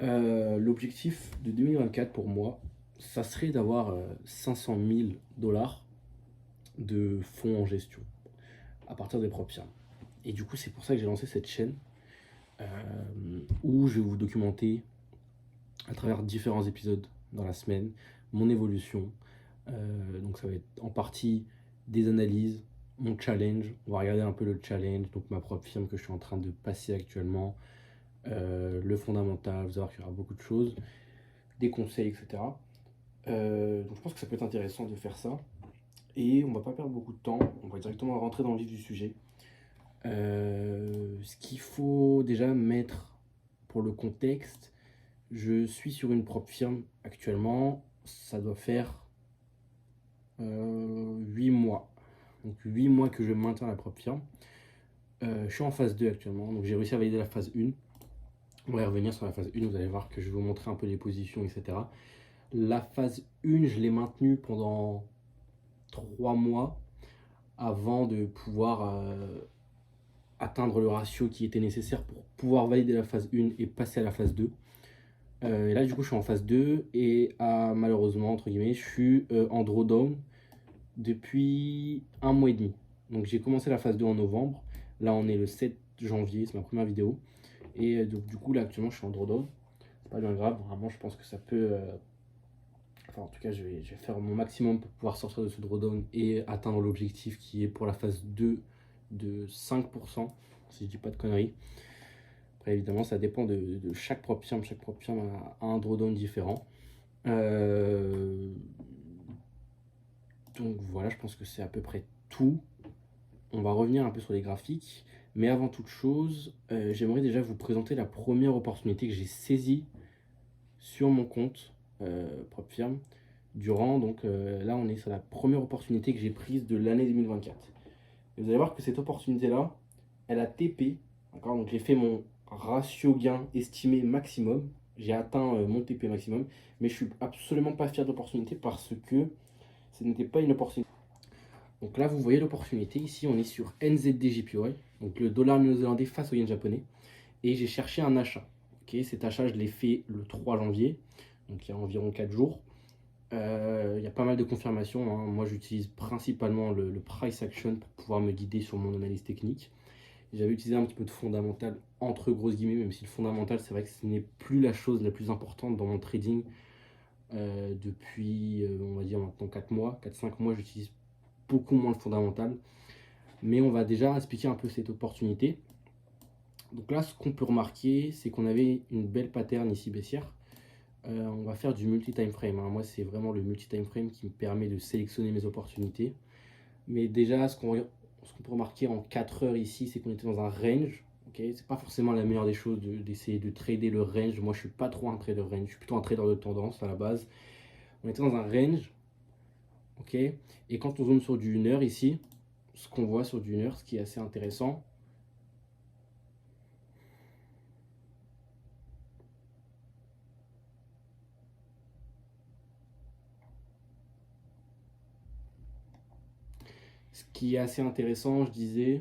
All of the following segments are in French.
L'objectif de 2024 pour moi, ça serait d'avoir 500 000 dollars de fonds en gestion à partir des propres firmes. Et du coup, c'est pour ça que j'ai lancé cette chaîne euh, où je vais vous documenter à travers différents épisodes dans la semaine mon évolution. Donc ça va être en partie des analyses, mon challenge. On va regarder un peu le challenge, donc ma propre firme que je suis en train de passer actuellement, le fondamental, vous allez voir qu'il y aura beaucoup de choses, des conseils, etc. Donc je pense que ça peut être intéressant de faire ça. Et on va pas perdre beaucoup de temps, on va directement rentrer dans le vif du sujet. Ce qu'il faut déjà mettre pour le contexte, je suis sur une propre firme actuellement, ça doit faire 8 mois. Donc 8 mois que je maintiens la propre firme. Je suis en phase 2 actuellement, donc j'ai réussi à valider la phase 1. On va y revenir sur la phase 1, vous allez voir que je vais vous montrer un peu les positions, etc. La phase 1, je l'ai maintenue pendant 3 mois avant de pouvoir atteindre le ratio qui était nécessaire pour pouvoir valider la phase 1 et passer à la phase 2. Et là, du coup, je suis en phase 2 et malheureusement, entre guillemets, je suis en drawdown depuis un mois et demi. Donc, j'ai commencé la phase 2 en novembre. Là, on est le 7 janvier, c'est ma première vidéo. Et donc, du coup, là, actuellement, je suis en drawdown. C'est pas bien grave, vraiment, je pense que ça peut. Enfin, en tout cas, je vais faire mon maximum pour pouvoir sortir de ce drawdown et atteindre l'objectif qui est pour la phase 2 de 5%, si je dis pas de conneries. Après, évidemment, ça dépend de chaque propre firme. Chaque propre firme a un drawdown différent. Donc voilà, je pense que c'est à peu près tout. On va revenir un peu sur les graphiques. Mais avant toute chose, j'aimerais déjà vous présenter la première opportunité que j'ai saisie sur mon compte propre firme. Durant, donc là, on est sur la première opportunité que j'ai prise de l'année 2024. Et vous allez voir que cette opportunité-là, elle a TP. D'accord, donc j'ai fait mon ratio gain estimé maximum. J'ai atteint mon TP maximum. Mais je suis absolument pas fier de l'opportunité parce que ce n'était pas une opportunité. Donc là, vous voyez l'opportunité. Ici, on est sur NZD-JPY, donc le dollar néo-zélandais face au yen japonais. Et j'ai cherché un achat. Ok, cet achat, je l'ai fait le 3 janvier, donc il y a environ 4 jours. Il y a pas mal de confirmations, hein. Moi, j'utilise principalement le price action pour pouvoir me guider sur mon analyse technique. J'avais utilisé un petit peu de fondamental entre grosses guillemets, même si le fondamental, c'est vrai que ce n'est plus la chose la plus importante dans mon trading depuis, on va dire maintenant 4 mois, 4-5 mois, j'utilise beaucoup moins le fondamental. Mais on va déjà expliquer un peu cette opportunité. Donc là, ce qu'on peut remarquer, c'est qu'on avait une belle pattern ici baissière. On va faire du multi-time frame, hein. Moi, c'est vraiment le multi-time frame qui me permet de sélectionner mes opportunités. Mais déjà, ce qu'on peut remarquer en 4 heures ici, c'est qu'on était dans un range. Okay, c'est pas forcément la meilleure des choses d'essayer de trader le range. Moi, je suis pas trop un trader range, je suis plutôt un trader de tendance à la base. On était dans un range, ok. Et quand on zoome sur du 1 heure ici, ce qu'on voit sur du 1 heure, ce qui est assez intéressant, ce qui est assez intéressant, je disais,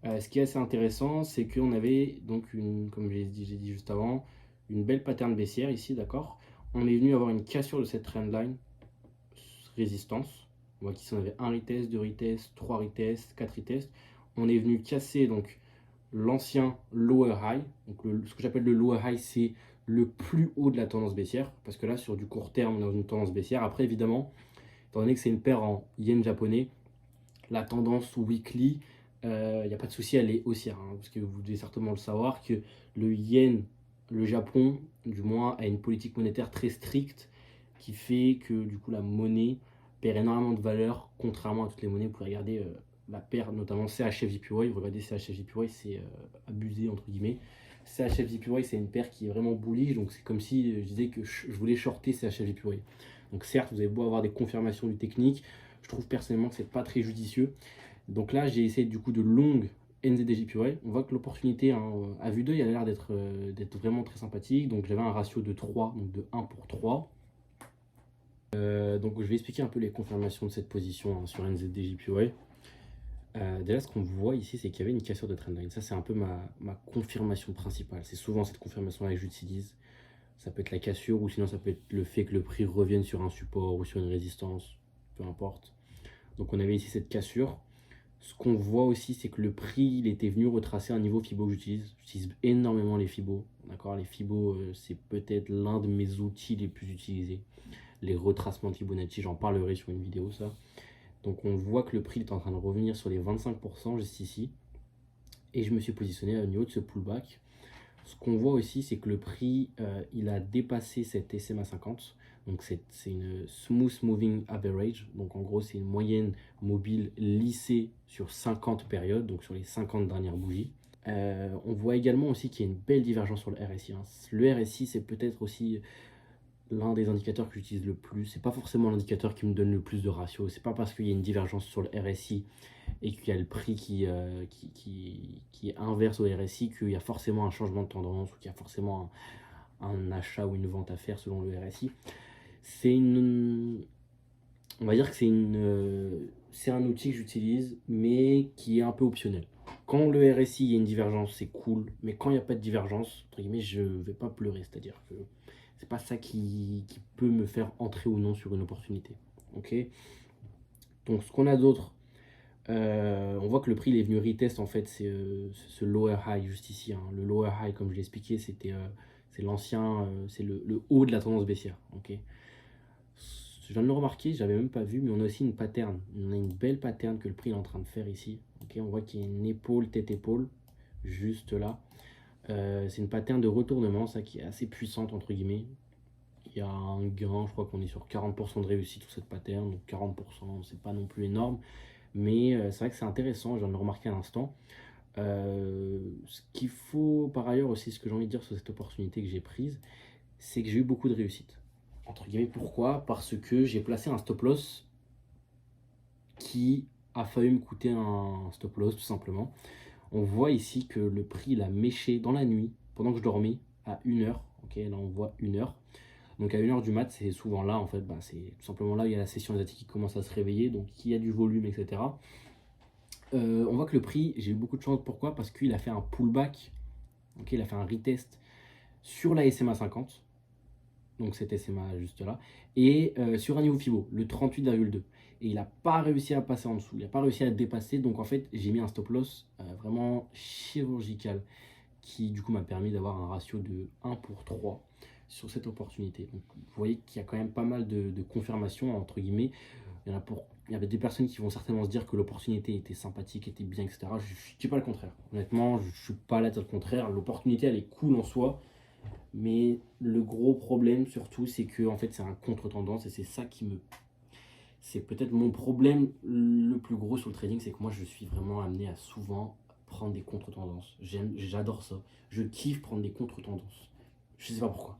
ce qui est assez intéressant, c'est qu'on avait donc comme j'ai dit juste avant, une belle pattern baissière ici, d'accord. On est venu avoir une cassure de cette trendline résistance. On voit qu'ici on avait un retest, 2 retests, 3 retests, 4 retests. On est venu casser donc l'ancien lower high. Donc ce que j'appelle le lower high, c'est le plus haut de la tendance baissière, parce que là sur du court terme on est dans une tendance baissière. Après évidemment, étant donné que c'est une paire en yen japonais, la tendance weekly, il n'y a pas de souci, elle est haussière, hein, parce que vous devez certainement le savoir que le yen, le Japon, du moins, a une politique monétaire très stricte qui fait que du coup la monnaie perd énormément de valeur, contrairement à toutes les monnaies. Vous pouvez regarder la paire, notamment CHF-JPY. Regardez CHF-JPY, c'est abusé entre guillemets. CHF-JPY, c'est une paire qui est vraiment bullish, donc c'est comme si je disais que je voulais shorter CHF-JPY. Donc certes, vous avez beau avoir des confirmations du technique, je trouve personnellement que c'est pas très judicieux. Donc là, j'ai essayé du coup de longue NZD-JPY. On voit que l'opportunité, hein, à vue d'œil, elle a l'air d'être vraiment très sympathique. Donc j'avais un ratio de 3, donc de 1 pour 3. Donc je vais expliquer un peu les confirmations de cette position, hein, sur NZD-JPY. Déjà, ce qu'on voit ici, c'est qu'il y avait une cassure de trendline. Ça, c'est un peu ma confirmation principale. C'est souvent cette confirmation-là que j'utilise. Ça peut être la cassure ou sinon ça peut être le fait que le prix revienne sur un support ou sur une résistance, peu importe. Donc on avait ici cette cassure. Ce qu'on voit aussi, c'est que le prix, il était venu retracer un niveau Fibo que j'utilise. J'utilise énormément les Fibo. D'accord, les Fibo, c'est peut-être l'un de mes outils les plus utilisés. Les retracements de Fibonacci, j'en parlerai sur une vidéo, ça. Donc on voit que le prix est en train de revenir sur les 25% juste ici. Et je me suis positionné au niveau de ce pullback. Ce qu'on voit aussi, c'est que le prix, il a dépassé cette SMA 50. Donc c'est une Smooth Moving Average. Donc en gros, c'est une moyenne mobile lissée sur 50 périodes, donc sur les 50 dernières bougies. On voit également aussi qu'il y a une belle divergence sur le RSI. Hein. Le RSI, c'est peut-être aussi l'un des indicateurs que j'utilise le plus. C'est pas forcément l'indicateur qui me donne le plus de ratio. C'est pas parce qu'il y a une divergence sur le RSI et qu'il y a le prix qui est inverse au RSI qu'il y a forcément un changement de tendance ou qu'il y a forcément un achat ou une vente à faire selon le RSI. On va dire que c'est un outil que j'utilise mais qui est un peu optionnel. Quand le RSI, il y a une divergence, c'est cool, mais quand il n'y a pas de divergence, entre guillemets, je ne vais pas pleurer, c'est-à-dire que c'est pas ça qui peut me faire entrer ou non sur une opportunité. Ok. Donc ce qu'on a d'autre, on voit que le prix il est venu retest en fait, c'est ce lower high juste ici. Hein. Le lower high, comme je l'ai expliqué, c'est l'ancien, c'est le haut de la tendance baissière. Ok. Je viens de le remarquer, j'avais même pas vu, mais on a aussi une pattern. On a une belle pattern que le prix est en train de faire ici. Ok. On voit qu'il y a une épaule, tête-épaule, juste là. C'est une pattern de retournement, ça qui est assez puissante entre guillemets. Il y a un gain, je crois qu'on est sur 40% de réussite sur cette pattern, donc 40%, c'est pas non plus énorme. Mais c'est vrai que c'est intéressant, je viens de le remarquer à l'instant. Ce qu'il faut par ailleurs aussi, ce que j'ai envie de dire sur cette opportunité que j'ai prise, c'est que j'ai eu beaucoup de réussite. Entre guillemets, pourquoi? Parce que j'ai placé un stop loss qui a failli me coûter un stop loss tout simplement. On voit ici que le prix il a méché dans la nuit, pendant que je dormais, à 1h. Ok, là on voit 1h. Donc à 1h du mat, c'est souvent là en fait, bah, c'est tout simplement là où il y a la session asiatique qui commence à se réveiller, donc il y a du volume, etc. On voit que le prix, j'ai eu beaucoup de chance. Pourquoi? Parce qu'il a fait un pullback, okay, il a fait un retest sur la SMA 50, donc cette SMA juste là, et sur un niveau FIBO, le 38,2. Et il n'a pas réussi à passer en dessous, il n'a pas réussi à dépasser, donc en fait j'ai mis un stop loss vraiment chirurgical, qui du coup m'a permis d'avoir un ratio de 1 pour 3 sur cette opportunité. Donc vous voyez qu'il y a quand même pas mal de confirmations, entre guillemets. Il y avait des personnes qui vont certainement se dire que l'opportunité était sympathique, était bien, etc. Je ne dis pas le contraire. Honnêtement, je ne suis pas là à dire le contraire. L'opportunité, elle est cool en soi. Mais le gros problème, surtout, c'est que en fait, c'est un contre-tendance. Et c'est ça qui me... C'est peut-être mon problème le plus gros sur le trading. C'est que moi, je suis vraiment amené à souvent prendre des contre-tendances. J'adore ça. Je kiffe prendre des contre-tendances. Je sais pas pourquoi.